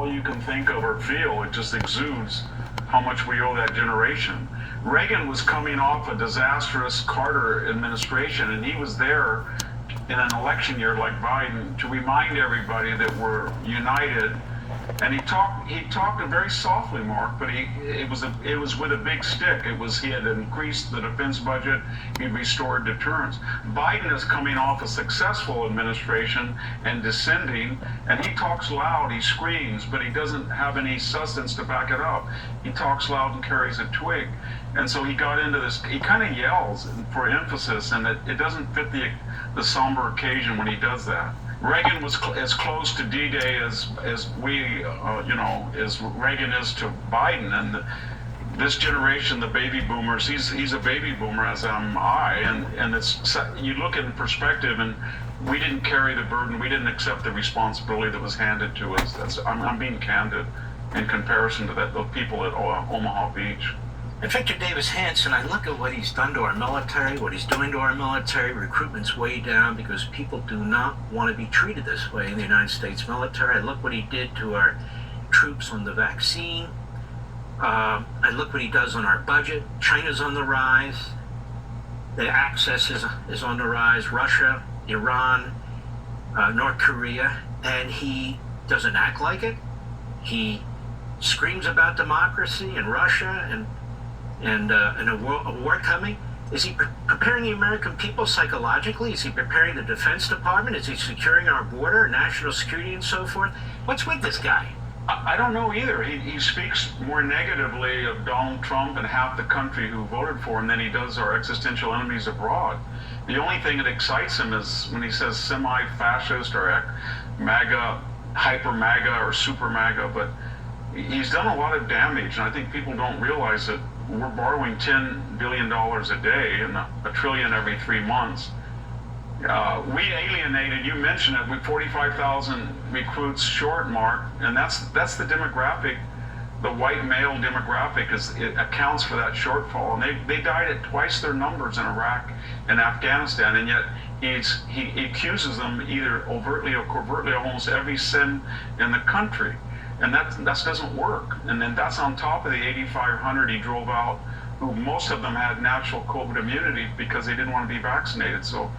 all you can think of or feel. It just exudes how much we owe that generation. Reagan was coming off a disastrous Carter administration, and he was there in an election year like Biden to remind everybody that we're united. And he talked very softly, Mark, but it was with a big stick. He had increased the defense budget, he restored deterrence. Biden is coming off a successful administration and descending, and he talks loud, he screams, but he doesn't have any substance to back it up. He talks loud and carries a twig. And so he got into this, he kind of yells for emphasis, and it doesn't fit the somber occasion when he does that. Reagan was as close to D-Day as Reagan is to Biden, and this generation, the baby boomers, he's a baby boomer, as am I, and it's, you look at perspective, and we didn't carry the burden, we didn't accept the responsibility that was handed to us. I'm being candid in comparison to the people at Omaha Beach. And Victor Davis Hanson, I look at what he's done to our military, what he's doing to our military. Recruitment's way down because people do not want to be treated this way in the United States military. I look what he did to our troops on the vaccine. I look what he does on our budget. China's on the rise. The access is on the rise. Russia, Iran, North Korea. And he doesn't act like it. He screams about democracy and Russia and a war coming. Is he preparing the American people psychologically? Is he preparing the Defense Department? Is he securing our border, national security, and so forth? What's with this guy? I don't know either. He speaks more negatively of Donald Trump and half the country who voted for him than he does our existential enemies abroad. The only thing that excites him is when he says semi-fascist or MAGA, hyper MAGA or super MAGA, but he's done a lot of damage, and I think people don't realize that we're borrowing $10 billion a day and $1 trillion every 3 months. We alienated, you mentioned it, with 45,000 recruits short, Mark, and that's the demographic, the white male demographic it accounts for that shortfall. And they died at twice their numbers in Iraq and Afghanistan, and yet he accuses them either overtly or covertly of almost every sin in the country. And that doesn't work. And then that's on top of the 8,500 he drove out, who most of them had natural COVID immunity because they didn't want to be vaccinated. So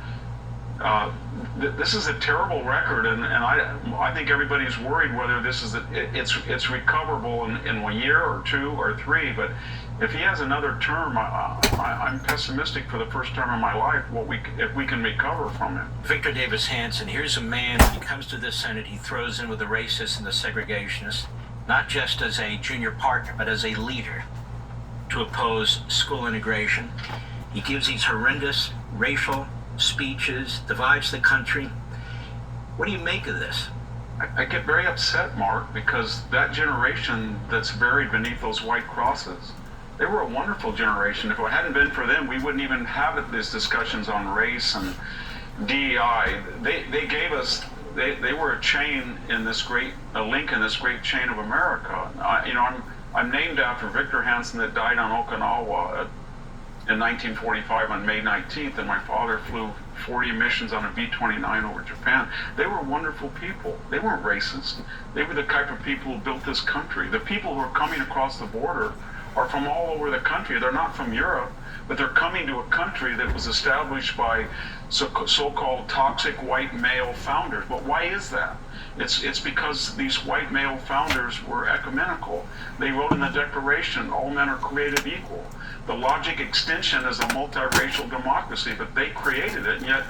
this is a terrible record, and I think everybody's worried whether this is it's recoverable in a year or 2 or 3. But if he has another term, I'm pessimistic for the first time in my life if we can recover from it. Victor Davis Hanson, here's a man, when he comes to the Senate, he throws in with the racists and the segregationists, not just as a junior partner, but as a leader to oppose school integration. He gives these horrendous racial speeches, divides the country. What do you make of this? I get very upset, Mark, because that generation that's buried beneath those white crosses, they were a wonderful generation. If it hadn't been for them, we wouldn't even have these discussions on race and DEI. They gave us, they were a chain in a link in this great chain of America. I'm named after Victor Hanson that died on Okinawa in 1945 on May 19th, and my father flew 40 missions on a B-29 over Japan. They were wonderful people. They weren't racist. They were the type of people who built this country. The people who are coming across the border are from all over the country. They're not from Europe, but they're coming to a country that was established by so-called toxic white male founders. But why is that? It's because these white male founders were ecumenical. They wrote in the Declaration, all men are created equal. The logic extension is a multiracial democracy, but they created it, and yet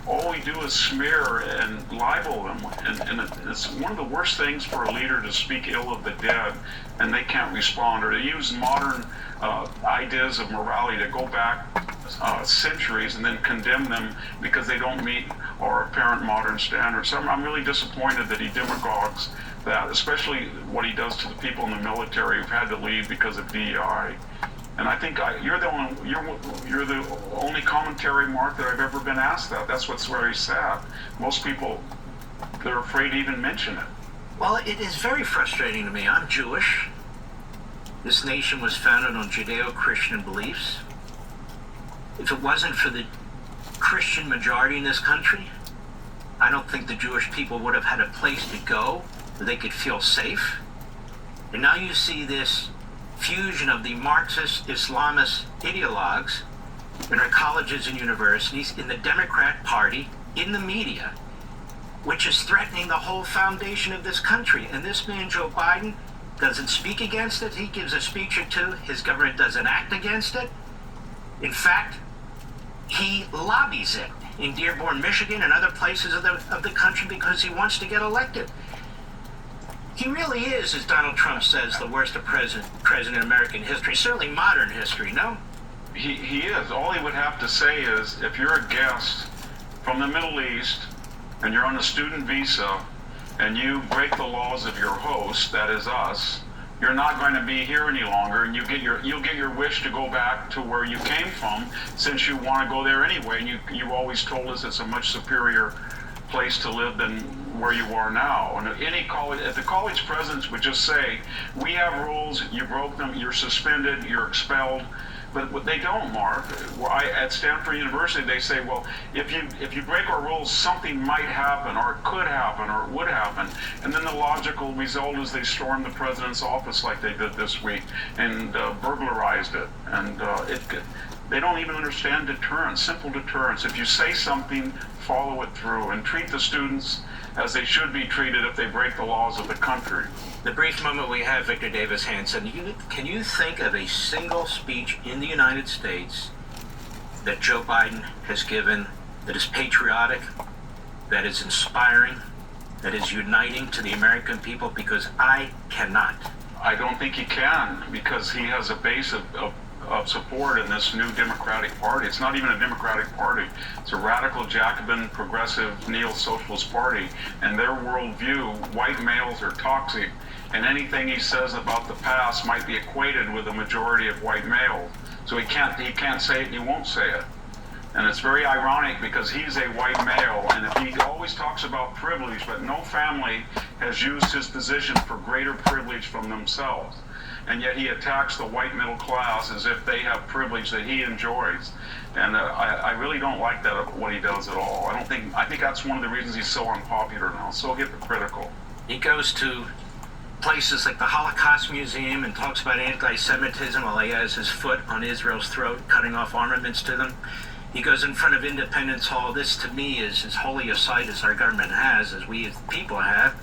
all we do is smear and libel them. And it's one of the worst things for a leader to speak ill of the dead, and they can't respond, or to use modern ideas of morality to go back centuries and then condemn them because they don't meet our apparent modern standards. So I'm really disappointed that he demagogues that, especially what he does to the people in the military who've had to leave because of DEI. And I think you're the only commentary, Mark, that I've ever been asked that. That's what's very sad. Most people, they're afraid to even mention it. Well, it is very frustrating to me. I'm Jewish. This nation was founded on Judeo-Christian beliefs. If it wasn't for the Christian majority in this country, I don't think the Jewish people would have had a place to go where they could feel safe. And now you see this fusion of the Marxist Islamist ideologues in our colleges and universities, in the Democrat Party, in the media, which is threatening the whole foundation of this country. And this man, Joe Biden, doesn't speak against it. He gives a speech or two. His government doesn't act against it. In fact, he lobbies it in Dearborn, Michigan, and other places of the country because he wants to get elected. He really is, as Donald Trump says, the worst president in American history, certainly modern history, no? He is. All he would have to say is, if you're a guest from the Middle East and you're on a student visa and you break the laws of your host, that is us, you're not going to be here any longer, and you'll get your wish to go back to where you came from, since you want to go there anyway. And you always told us it's a much superior place to live than where you are now. And if the college presidents would just say, we have rules, you broke them, you're suspended, you're expelled. But they don't, Mark. At Stanford University, they say, well, if you break our rules, something might happen, or it could happen, or it would happen. And then the logical result is they stormed the president's office like they did this week and burglarized it. And they don't even understand deterrence, simple deterrence. If you say something, follow it through, and treat the students as they should be treated if they break the laws of the country. The brief moment we have, Victor Davis Hanson, can you think of a single speech in the United States that Joe Biden has given that is patriotic, that is inspiring, that is uniting to the American people? Because I cannot. I don't think he can, because he has a base of support in this new Democratic Party. It's not even a Democratic Party. It's a radical Jacobin, progressive, neo-socialist party. And their worldview, white males are toxic, and anything he says about the past might be equated with a majority of white males. So he can't say it, and he won't say it. And it's very ironic, because he's a white male, and if he always talks about privilege, but no family has used his position for greater privilege from themselves. And yet he attacks the white middle class as if they have privilege that he enjoys. And I really don't like that, what he does at all. I think that's one of the reasons he's so unpopular now, so hypocritical. He goes to places like the Holocaust Museum and talks about anti-Semitism while he has his foot on Israel's throat, cutting off armaments to them. He goes in front of Independence Hall. This, to me, is as holy a sight as our government has, as we as people have.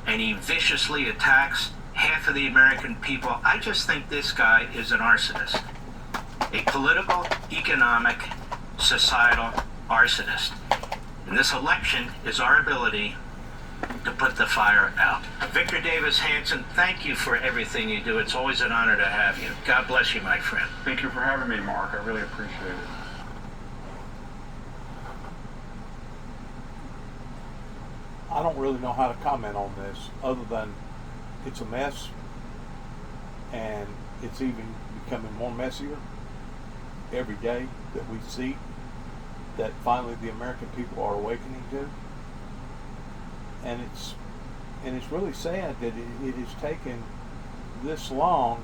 And he viciously attacks half of the American people. I just think this guy is an arsonist. A political, economic, societal arsonist. And this election is our ability to put the fire out. Victor Davis Hanson, thank you for everything you do. It's always an honor to have you. God bless you, my friend. Thank you for having me, Mark. I really appreciate it. I don't really know how to comment on this other than it's a mess, and it's even becoming more messier every day that we see that finally the American people are awakening to. And it's really sad that it has taken this long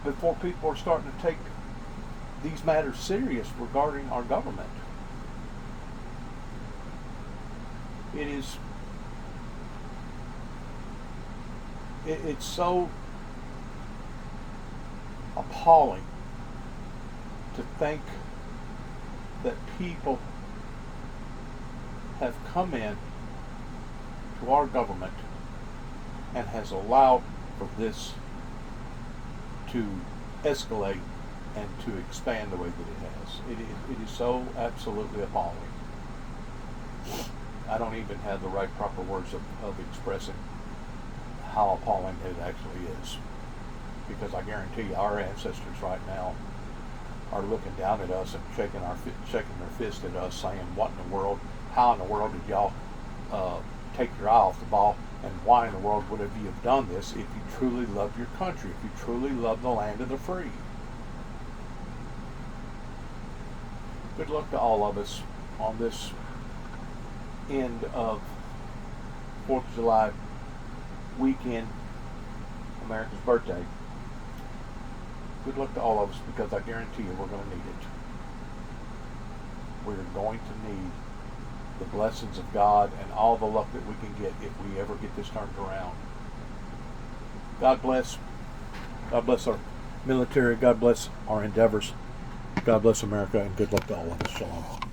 before people are starting to take these matters serious regarding our government. It's so appalling to think that people have come in to our government and has allowed for this to escalate and to expand the way that it has. It is so absolutely appalling. I don't even have the right proper words of expressing how appalling it actually is. Because I guarantee you, our ancestors right now are looking down at us and shaking their fist at us, saying, "What in the world? How in the world did y'all take your eye off the ball? And why in the world would you have done this if you truly love your country, if you truly love the land of the free?" Good luck to all of us on this end of 4th of July weekend, America's birthday. Good luck to all of us, because I guarantee you we're going to need it. We're going to need the blessings of God and all the luck that we can get if we ever get this turned around. God bless. God bless our military. God bless our endeavors. God bless America, and good luck to all of us. Shalom.